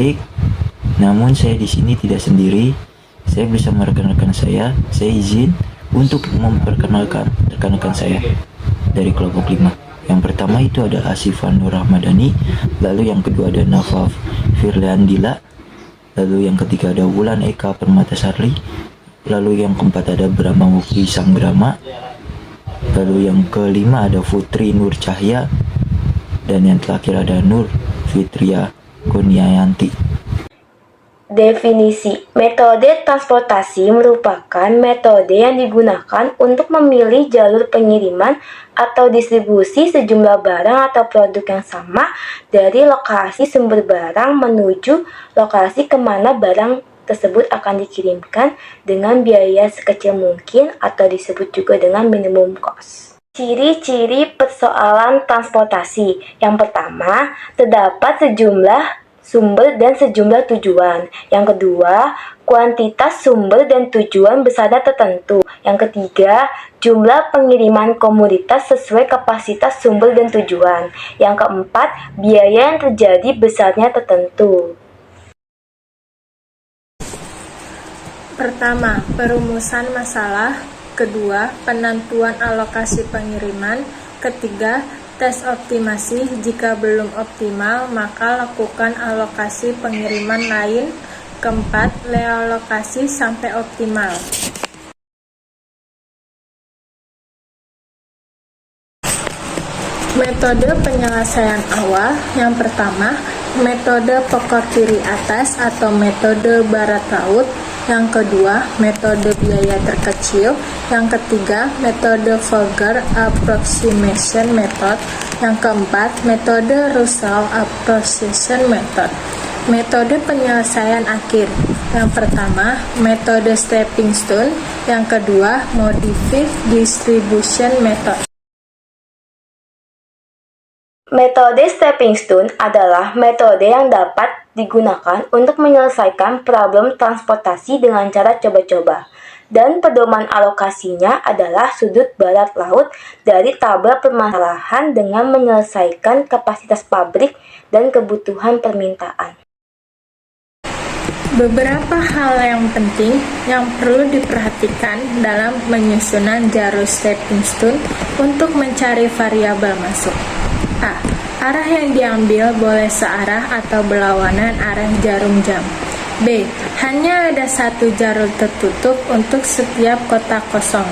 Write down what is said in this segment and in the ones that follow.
baik. Namun saya di sini tidak sendiri. Saya bersama rekan-rekan saya. Saya izin untuk memperkenalkan rekan-rekan saya dari kelompok 5. Yang pertama itu ada Asifan Nur Rahmadani, lalu yang kedua ada Nafaf Firlandila, lalu yang ketiga ada Wulan Eka Permatasari, lalu yang keempat ada Brahma Mukti Sang Brahma, lalu yang kelima ada Putri Nur Cahya, dan yang terakhir ada Nur Fitria Kurniayanti. Definisi metode transportasi merupakan metode yang digunakan untuk memilih jalur pengiriman atau distribusi sejumlah barang atau produk yang sama dari lokasi sumber barang menuju lokasi kemana barang tersebut akan dikirimkan dengan biaya sekecil mungkin atau disebut juga dengan minimum cost. Ciri-ciri persoalan transportasi. Yang pertama, terdapat sejumlah sumber dan sejumlah tujuan. Yang kedua, kuantitas sumber dan tujuan bersada tertentu. Yang ketiga, jumlah pengiriman komoditas sesuai kapasitas sumber dan tujuan. Yang keempat, biaya yang terjadi besarnya tertentu. Pertama, perumusan masalah. Kedua, penentuan alokasi pengiriman. Ketiga, tes optimasi. Jika belum optimal, maka lakukan alokasi pengiriman lain. Keempat, realokasi sampai optimal. Metode penyelesaian awal. Yang pertama, metode pokok kiri atas atau metode barat laut. Yang kedua, metode biaya terkecil. Yang ketiga, metode Vogel Approximation Method. Yang keempat, metode Russell Approximation Method. Metode penyelesaian akhir. Yang pertama, metode stepping stone. Yang kedua, modified distribution method. Metode stepping stone adalah metode yang dapat digunakan untuk menyelesaikan problem transportasi dengan cara coba-coba. Dan pedoman alokasinya adalah sudut barat laut dari tabel permasalahan dengan menyelesaikan kapasitas pabrik dan kebutuhan permintaan. Beberapa hal yang penting yang perlu diperhatikan dalam penyusunan jalur stepping stone untuk mencari variabel masuk. A. Arah yang diambil boleh searah atau berlawanan arah jarum jam. B. Hanya ada satu jalur tertutup untuk setiap kotak kosong.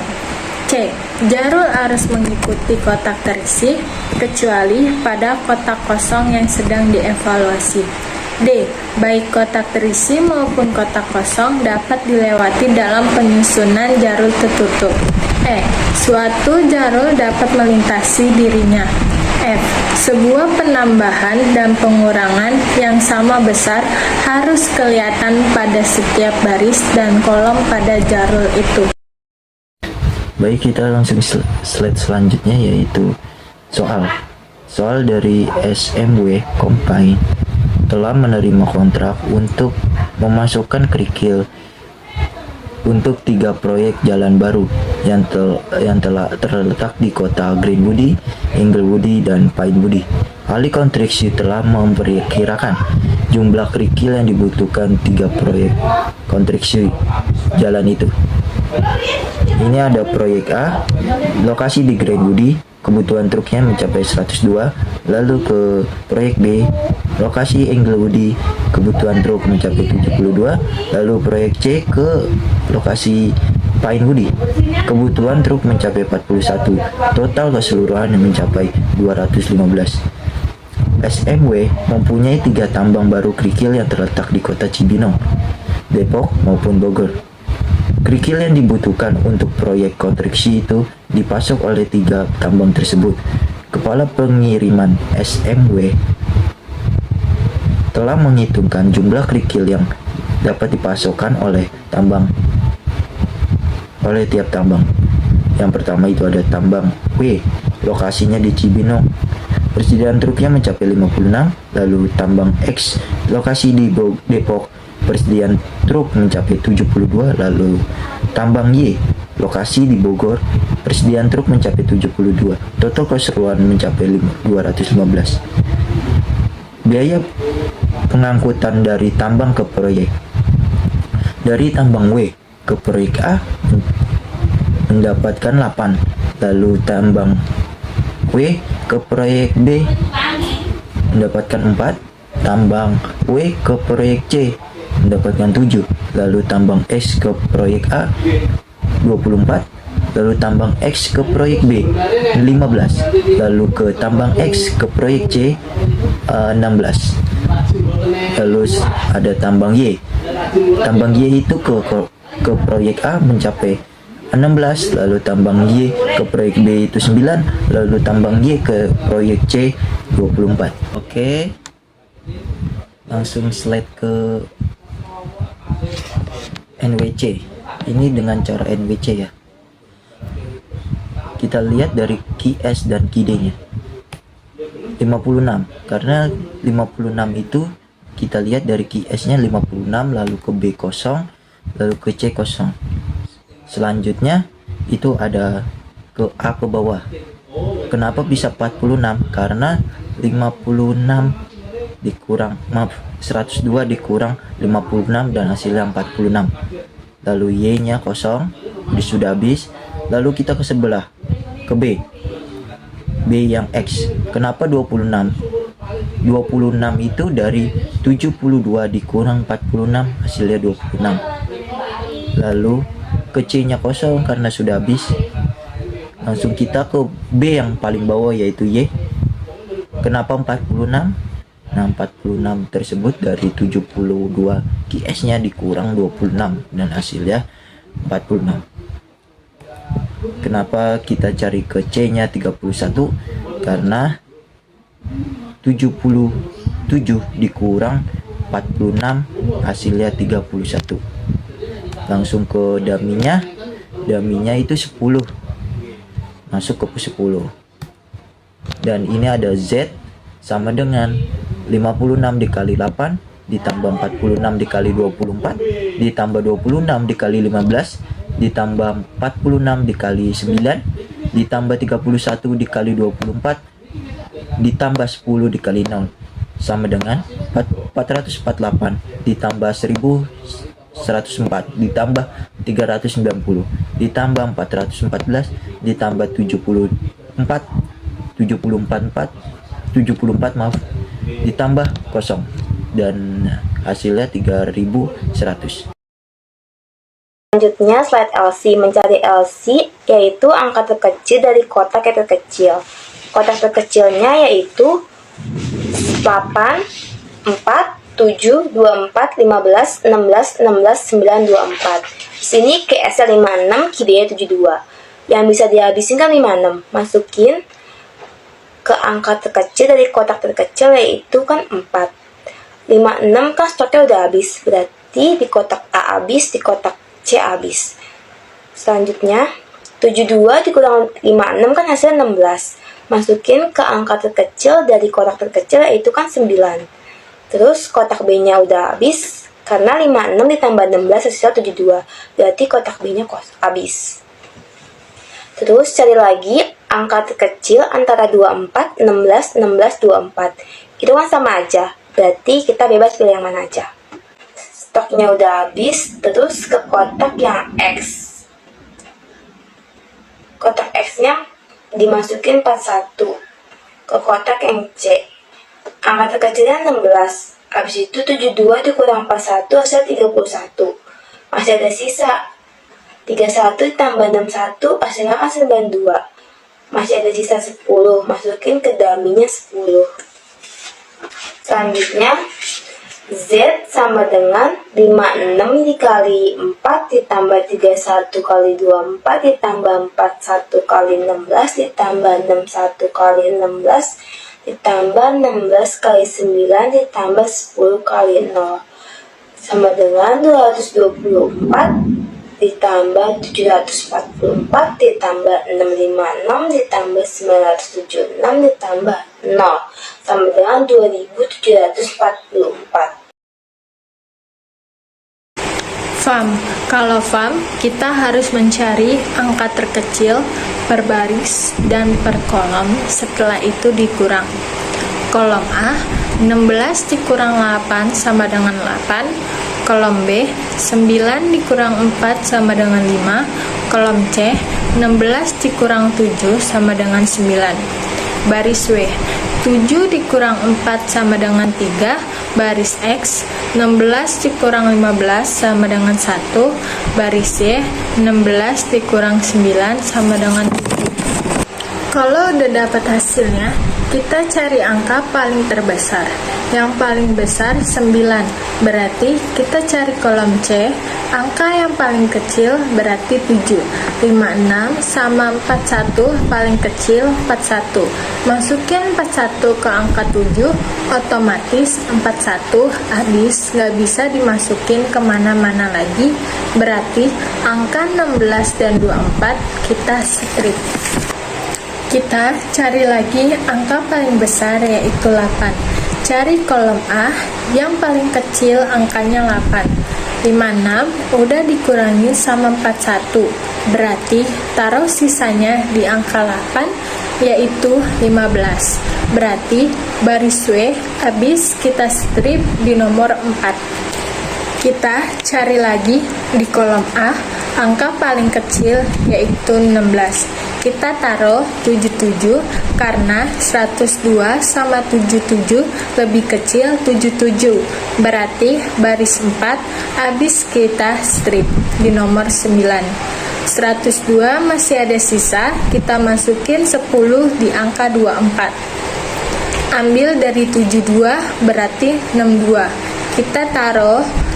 C. Jalur harus mengikuti kotak terisi, kecuali pada kotak kosong yang sedang dievaluasi. D. Baik kotak terisi maupun kotak kosong dapat dilewati dalam penyusunan jalur tertutup. E. Suatu jalur dapat melintasi dirinya. F. Sebuah penambahan dan pengurangan yang sama besar harus kelihatan pada setiap baris dan kolom pada jalur itu. Baik, kita langsung slide selanjutnya, yaitu soal dari SMW Combine telah menerima kontrak untuk memasukkan kerikil untuk 3 proyek jalan baru yang telah terletak di kota Greenwood, Inglewood, dan Pinewood. Ahli konstruksi telah memperkirakan jumlah kerikil yang dibutuhkan 3 proyek konstruksi jalan itu. Ini ada proyek A, lokasi di Greenwood, kebutuhan truknya mencapai 102. Lalu ke proyek B, lokasi Inglewood, kebutuhan truk mencapai 72. Lalu proyek C ke lokasi Pinewood, kebutuhan truk mencapai 41. Total keseluruhan mencapai 215. SMW mempunyai 3 tambang baru kerikil yang terletak di kota Cibinong, Depok maupun Bogor. Kerikil yang dibutuhkan untuk proyek konstruksi itu dipasok oleh 3 tambang tersebut. Kepala pengiriman SMW telah menghitungkan jumlah kerikil yang dapat dipasokkan oleh tiap tambang. Yang pertama itu ada tambang W, lokasinya di Cibinong. Persediaan truknya mencapai 56. Lalu tambang X, lokasi di Depok. Persediaan truk mencapai 72. Lalu tambang Y, lokasi di Bogor. Persediaan truk mencapai 72. Total keseluruhan mencapai 215. Biaya pengangkutan dari tambang ke proyek. Dari tambang W ke proyek A mendapatkan 8, lalu tambang W ke proyek B mendapatkan 4, tambang W ke proyek C mendapatkan 7, lalu tambang X ke proyek A 24, lalu tambang X ke proyek B 15, lalu ke tambang X ke proyek C 16, lalu ada tambang Y. Tambang Y itu ke proyek A mencapai 16, lalu tambang Y ke proyek B itu 9, lalu tambang Y ke proyek C 24. Oke, langsung slide ke NWC. Ini dengan cara NWC ya. Kita lihat dari QS dan QD-nya 56, karena 56 itu kita lihat dari QS-nya 56, lalu ke B kosong, lalu ke C kosong. Selanjutnya itu ada ke A ke bawah. Kenapa bisa 46? Karena 56 dikurang 102 dikurang 56 dan hasilnya 46. Lalu Y-nya kosong, sudah habis. Lalu kita ke sebelah, ke B yang X. Kenapa 26? 26 itu dari 72 dikurang 46, hasilnya 26. Lalu ke C-nya kosong karena sudah habis. Langsung kita ke B yang paling bawah, yaitu Y. Kenapa 46? Nah, 46 tersebut dari 72 QS-nya dikurang 26 dan hasilnya 46. Kenapa kita cari ke C-nya 31? Karena 77 dikurang 46, hasilnya 31. Langsung ke daminya. Daminya itu 10. Masuk ke 10. Dan ini ada Z sama dengan 56 dikali 8 ditambah 46 dikali 24 ditambah 26 dikali 15 ditambah 46 dikali 9 ditambah 31 dikali 24 ditambah 10 dikali 0 sama dengan 448 ditambah 1104 ditambah 390 ditambah 414 ditambah 74 maaf ditambah 0 dan hasilnya 3100. Selanjutnya slide LC. Mencari LC yaitu angka terkecil dari kotak yang terkecil. Kotak terkecilnya yaitu 8, 4, 7, 24, 15, 16, 16, 9, 24. Di sini QS-nya 56, QD-nya 72. Yang bisa dihabisin kan 56. Masukin ke angka terkecil dari kotak terkecil yaitu kan 4. 56 kan stoknya udah habis, berarti di kotak A habis, di kotak C habis. Selanjutnya 72 dikurang 56 kan hasilnya 16. Masukin ke angka terkecil dari kotak terkecil yaitu kan 9. Terus kotak B-nya udah habis, karena 56 ditambah 16 hasilnya 72. Berarti kotak B-nya habis. Terus cari lagi angka terkecil antara 24, 16, 16, 24. Itu kan sama aja, berarti kita bebas pilih yang mana aja. Stoknya udah habis, terus ke kotak yang X. Kotak X-nya dimasukin 41. Ke kotak yang C. Angka terkecilnya 16. Habis itu 72 dikurang 41 hasil 31. Masih ada sisa. 31 ditambah 61 hasilnya kan 92. Masih ada sisa 10. Masukin ke daminya 10. Selanjutnya Z sama dengan 56 dikali 4 ditambah 31 kali 24 ditambah 41 kali 16 ditambah 61 kali 16 ditambah 16 kali 9 ditambah 10 kali 0 sama dengan 224 ditambah 744 ditambah 656 ditambah 976 ditambah 0 sama dengan 2744. FAM. Kalau FAM, kita harus mencari angka terkecil per baris dan per kolom, setelah itu dikurang. Kolom A, 16 dikurang 8 sama dengan 8. Kolom B, 9 dikurang 4 sama dengan 5. Kolom C, 16 dikurang 7 sama dengan 9. Baris W, 7 dikurang 4 sama dengan 3. Baris X, 16 dikurang 15 sama dengan 1. Baris Y, 16 dikurang 9 sama dengan 7. Kalau udah dapat hasilnya, kita cari angka paling terbesar. Yang paling besar 9, berarti kita cari kolom C. Angka yang paling kecil berarti 7. 56 sama 41, paling kecil 41. Masukin 41 ke angka 7, otomatis 41 habis, nggak bisa dimasukin kemana-mana lagi. Berarti angka 16 dan 24 kita strip. Kita cari lagi angka paling besar, yaitu 8. Cari kolom A, yang paling kecil angkanya 8. 56 udah dikurangi sama 41, berarti taruh sisanya di angka 8, yaitu 15. Berarti baris W habis kita strip di nomor 4. Kita cari lagi di kolom A, angka paling kecil yaitu 16. Kita taruh 77 karena 102 sama 77 lebih kecil 77. Berarti baris 4 habis kita strip di nomor 9. 102 masih ada sisa, kita masukin 10 di angka 24. Ambil dari 72 berarti 62. Kita taruh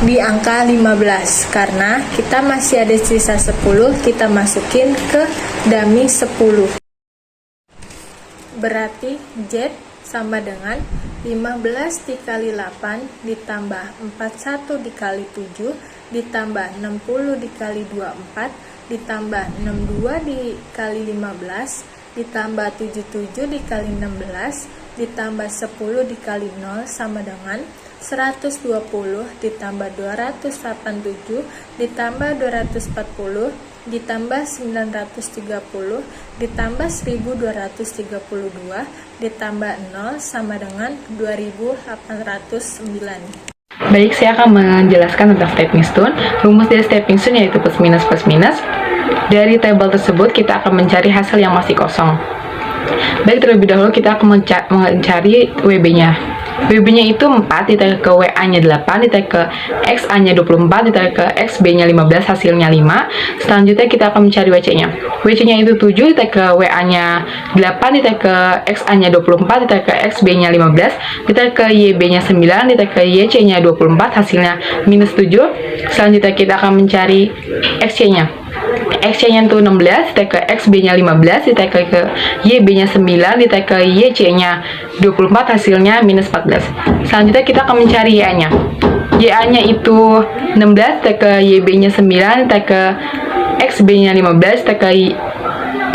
di angka 15 karena kita masih ada sisa 10, kita masukin ke dummy 10. Berarti Z sama dengan 15 dikali 8 ditambah 41 dikali 7 ditambah 60 dikali 24 ditambah 62 dikali 15 ditambah 77 dikali 16 ditambah 10 dikali 0 sama dengan 120 ditambah 287 ditambah 240 ditambah 930 ditambah 1232 ditambah 0 sama dengan 2809. Baik, saya akan menjelaskan tentang stepping stone. Rumus dari stepping stone yaitu plus minus plus minus. Dari tabel tersebut kita akan mencari hasil yang masih kosong. Baik, terlebih dahulu kita akan mencari WB-nya. WB-nya itu 4 ditambah ke WA-nya 8 ditambah ke XA-nya 24 ditambah ke XB-nya 15, hasilnya 5. Selanjutnya kita akan mencari WC-nya. WC-nya itu 7 ditambah ke WA-nya 8 ditambah ke XA-nya 24 ditambah ke XB-nya 15 ditambah ke YB-nya 9 ditambah ke YC-nya 24, hasilnya minus 7. Selanjutnya kita akan mencari XC-nya. XC-nya itu 16 ditambah ke XB-nya 15 ditambah ke YB-nya 9 ditambah ke YC-nya 24, hasilnya minus 14. Selanjutnya kita akan mencari YA-nya. YA-nya itu 16 ditambah ke YB-nya 9 ditambah ke XB-nya 15 ditambah ke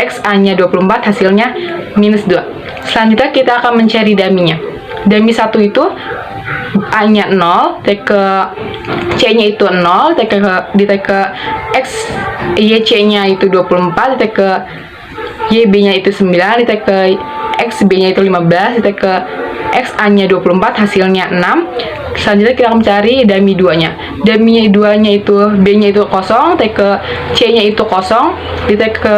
XA-nya 24, hasilnya minus 2. Selanjutnya kita akan mencari dummy-nya. Dummy 1 itu A-nya 0, ke C-nya itu 0, ditambah ke X YC-nya itu 24, ditambah ke YB-nya itu 9, ditambah ke XB-nya itu 15, ditambah ke XA-nya 24, hasilnya 6. Selanjutnya kita akan mencari dummy 2-nya. Dummy 2-nya itu B-nya itu 0, ditambah ke C-nya itu 0, ditambah ke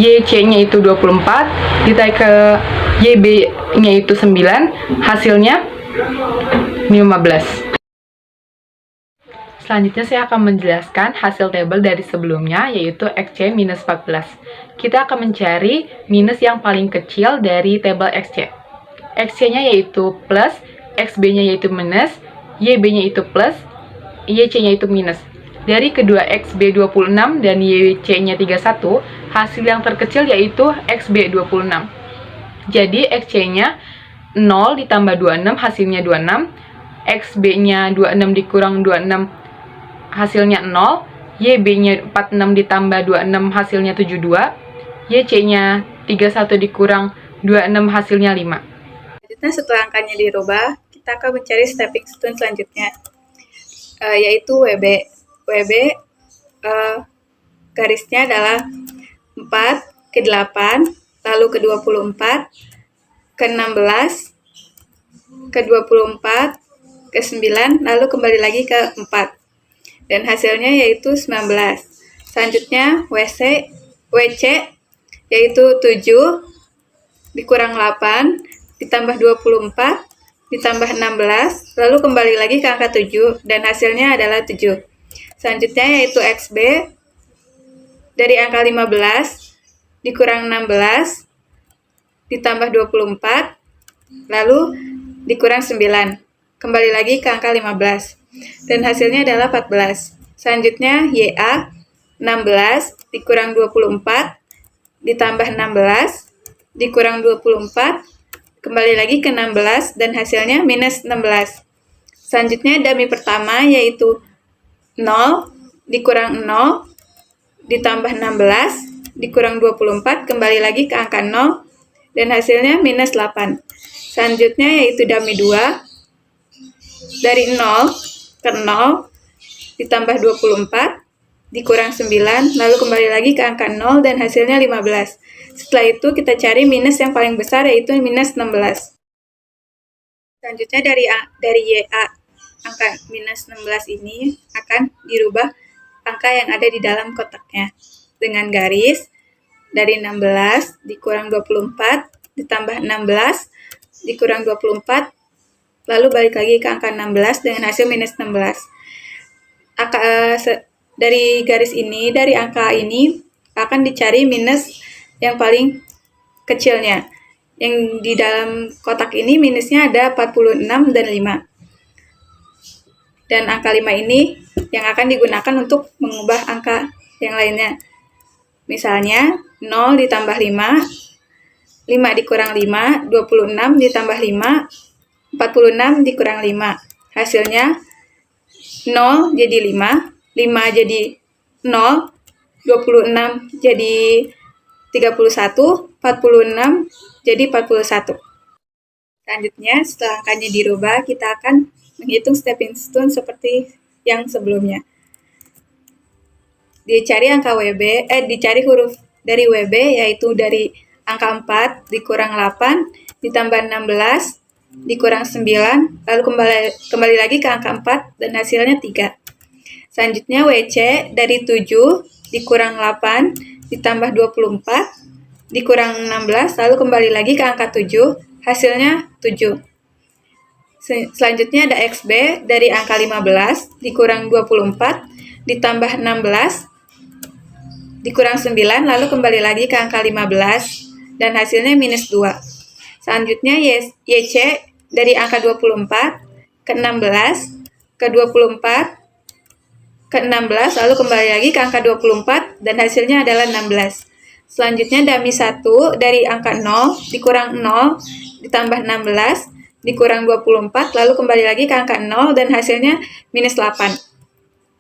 YC-nya itu 24, ditambah ke YB-nya itu 9, hasilnya 15. Selanjutnya saya akan menjelaskan hasil tabel dari sebelumnya, yaitu XC minus 14. Kita akan mencari minus yang paling kecil dari tabel XC. XC-nya yaitu plus, XB-nya yaitu minus, YB-nya itu plus, YC-nya itu minus. Dari kedua XB 26 dan YC-nya 31, hasil yang terkecil yaitu XB 26. Jadi XC-nya 0 ditambah 26, hasilnya 26. XB-nya 26 dikurang 26, hasilnya 0. YB-nya 46 ditambah 26, hasilnya 72. YC-nya 31 dikurang 26, hasilnya 5. Selanjutnya, setelah angkanya dirubah, kita akan mencari stepping stone selanjutnya, yaitu WB. WB garisnya adalah 4 ke 8, lalu ke 24, ke-16, ke-24, ke-9, lalu kembali lagi ke 4. Dan hasilnya yaitu 19. Selanjutnya WC yaitu 7 dikurang 8 ditambah 24 ditambah 16, lalu kembali lagi ke angka 7 dan hasilnya adalah 7. Selanjutnya yaitu XB dari angka 15 dikurang 16 ditambah 24 lalu dikurang 9. Kembali lagi ke angka 15 dan hasilnya adalah 14. Selanjutnya YA 16 dikurang 24 ditambah 16 dikurang 24 kembali lagi ke 16 dan hasilnya minus 16. Selanjutnya dummy pertama yaitu 0 dikurang 0 ditambah 16 dikurang 24 kembali lagi ke angka 0 dan hasilnya minus 8. Selanjutnya yaitu dummy 2 dari 0 ke 0 ditambah 24 dikurang 9 lalu kembali lagi ke angka 0 dan hasilnya 15. Setelah itu kita cari minus yang paling besar yaitu minus 16. Selanjutnya dari YA angka minus 16 ini akan dirubah angka yang ada di dalam kotaknya dengan garis dari 16 dikurang 24 ditambah 16 dikurang 24 lalu balik lagi ke angka 16 dengan hasil minus 16. Dari garis ini, dari angka ini akan dicari minus yang paling kecilnya. Yang di dalam kotak ini minusnya ada 46 dan 5. Dan angka 5 ini yang akan digunakan untuk mengubah angka yang lainnya. Misalnya 0 ditambah 5, 5 dikurang 5, 26 ditambah 5, 46 dikurang 5. Hasilnya 0 jadi 5, 5 jadi 0, 26 jadi 31, 46 jadi 41. Selanjutnya, setelah angkanya dirubah, kita akan menghitung stepping stone seperti yang sebelumnya. Dicari huruf dari WB yaitu dari angka 4 dikurang 8 ditambah 16 dikurang 9 lalu kembali lagi ke angka 4 dan hasilnya 3. Selanjutnya WC dari 7 dikurang 8 ditambah 24 dikurang 16 lalu kembali lagi ke angka 7 hasilnya 7. Selanjutnya ada XB dari angka 15 dikurang 24 ditambah 16 dikurang 9 lalu kembali lagi ke angka 15 dan hasilnya minus 2. Selanjutnya YC dari angka 24 ke 16 ke 24 ke 16 lalu kembali lagi ke angka 24 dan hasilnya adalah 16. Selanjutnya dummy 1 dari angka 0 dikurang 0 ditambah 16 dikurang 24 lalu kembali lagi ke angka 0 dan hasilnya minus 8.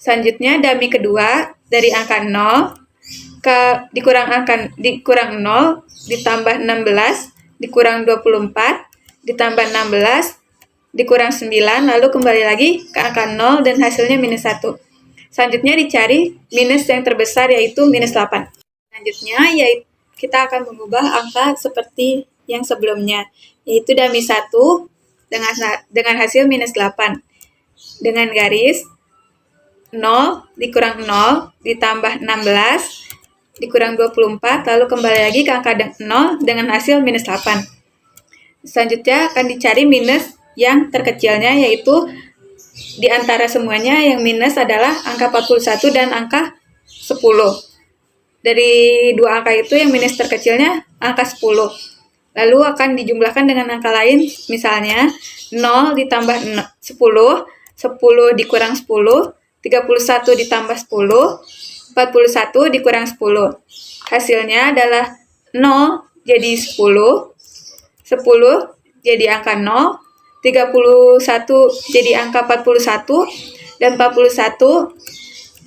Selanjutnya dummy kedua dari angka 0 dikurang 0 ditambah 16 dikurang 24 ditambah 16 dikurang 9 lalu kembali lagi ke angka 0 dan hasilnya minus 1. Selanjutnya dicari minus yang terbesar yaitu minus 8. Selanjutnya kita akan mengubah angka seperti yang sebelumnya yaitu dummy 1 dengan hasil minus 8 dengan garis 0 dikurang 0 ditambah 16 dikurang 24 lalu kembali lagi ke angka 0 dengan hasil minus 8. Selanjutnya akan dicari minus yang terkecilnya yaitu di antara semuanya yang minus adalah angka 41 dan angka 10. Dari dua angka itu yang minus terkecilnya angka 10. Lalu akan dijumlahkan dengan angka lain misalnya 0 ditambah 10, 10 dikurang 10, 31 ditambah 10, 41 dikurang 10. Hasilnya adalah 0 jadi 10, 10 jadi angka 0, 31 jadi angka 41, dan 41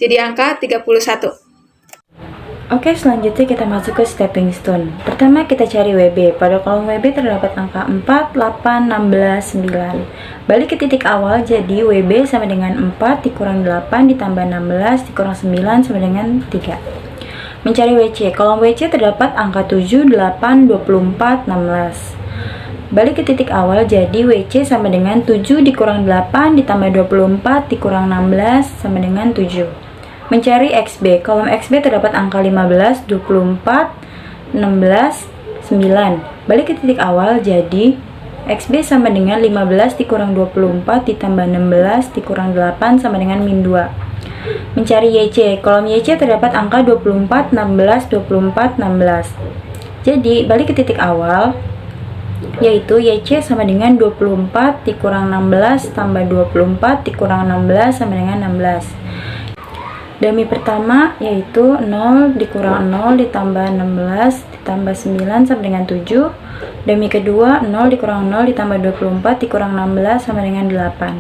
jadi angka 31. Oke, selanjutnya kita masuk ke stepping stone. Pertama kita cari WB. Pada kolom WB terdapat angka 4, 8, 16, 9. Balik ke titik awal, jadi WB sama dengan 4 dikurang 8 ditambah 16 dikurang 9 sama dengan 3. Mencari WC. Kolom WC terdapat angka 7, 8, 24, 16. balik ke titik awal, jadi WC sama dengan 7 dikurang 8 ditambah 24 dikurang 16 sama dengan 7. Mencari XB, kolom XB terdapat angka 15, 24, 16, 9. Balik ke titik awal, jadi XB sama dengan 15 dikurang 24 ditambah 16 dikurang 8 sama dengan min 2. Mencari YC, kolom YC terdapat angka 24, 16, 24, 16. Jadi, balik ke titik awal, yaitu YC sama dengan 24 dikurang 16 tambah 24 dikurang 16 sama dengan 16. Dummy pertama yaitu 0 dikurang 0 ditambah 16 ditambah 9 sama dengan 7. Dummy kedua 0 dikurang 0 ditambah 24 dikurang 16 sama dengan 8.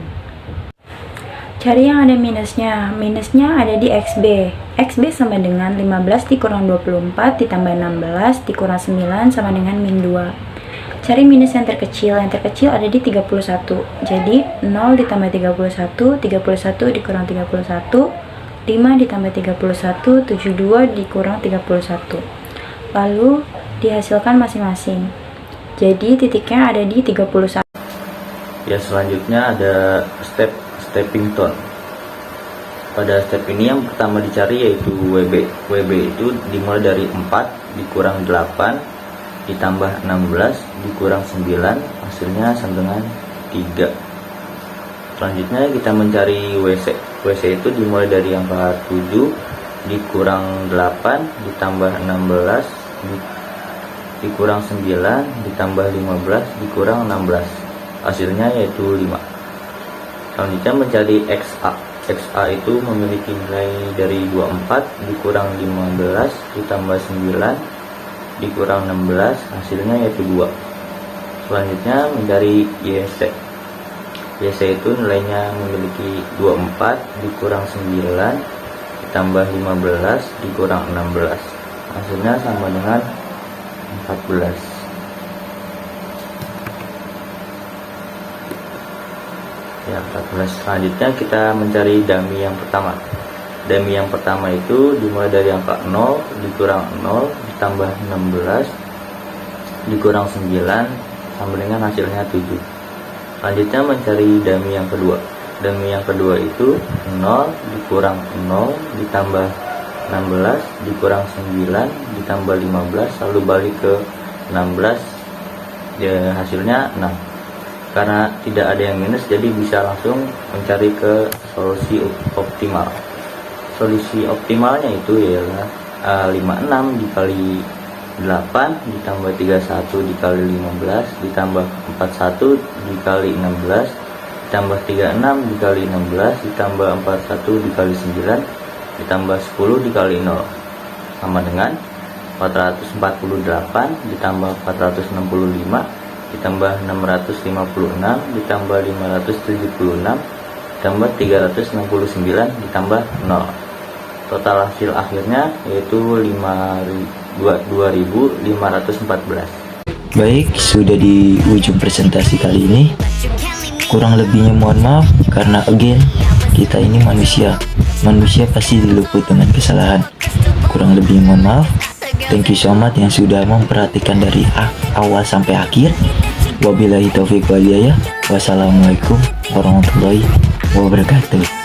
Cari yang ada minusnya. Minusnya ada di XB. XB sama dengan 15 dikurang 24 ditambah 16 dikurang 9 sama dengan min 2. Cari minus yang terkecil. Yang terkecil ada di 31. Jadi 0 ditambah 31, 31 dikurang 31, 5 ditambah 31, 72 dikurang 31. Lalu dihasilkan masing-masing. Jadi titiknya ada di 31. Ya, selanjutnya ada stepping stone. Pada step ini yang pertama dicari yaitu WB. WB itu dimulai dari 4 dikurang 8 ditambah 16 dikurang 9, hasilnya sama dengan 3. Selanjutnya kita mencari WC. WC itu dimulai dari angka 7 dikurang 8 ditambah 16 dikurang 9 ditambah 15 dikurang 16, hasilnya yaitu 5. Selanjutnya mencari XA. XA itu memiliki nilai dari 24 dikurang 15 ditambah 9 dikurang 16, hasilnya yaitu 2. Selanjutnya mencari YC. YC itu nilainya memiliki 24 dikurang 9 ditambah 15 dikurang 16, hasilnya sama dengan 14. Ya, 14. Selanjutnya kita mencari dummy yang pertama. Dummy yang pertama itu dimulai dari angka 0 dikurang 0 ditambah 16 dikurang 9 sama dengan hasilnya 7. Selanjutnya mencari dummy yang kedua. Dummy yang kedua itu 0 dikurang 0 ditambah 16 dikurang 9 ditambah 15 lalu balik ke 16, ya, hasilnya 6. Karena tidak ada yang minus, jadi bisa langsung mencari ke solusi optimal. Solusi optimalnya itu ialah 56 dikali 8 ditambah 31 dikali 15 ditambah 41 dikali 16 ditambah 36 dikali 16 ditambah 41 dikali 9 ditambah 10 dikali 0 sama dengan 448 ditambah 465 ditambah 656 ditambah 576 ditambah 369 ditambah 0. Total hasil akhirnya yaitu 2514. Baik, sudah di ujung presentasi kali ini. Kurang lebihnya mohon maaf karena again kita ini manusia pasti diluput dengan kesalahan. Kurang lebih mohon maaf. Thank you so much yang sudah memperhatikan dari awal sampai akhir. Wabillahi taufiq wal hidayah. Wassalamualaikum warahmatullahi wabarakatuh.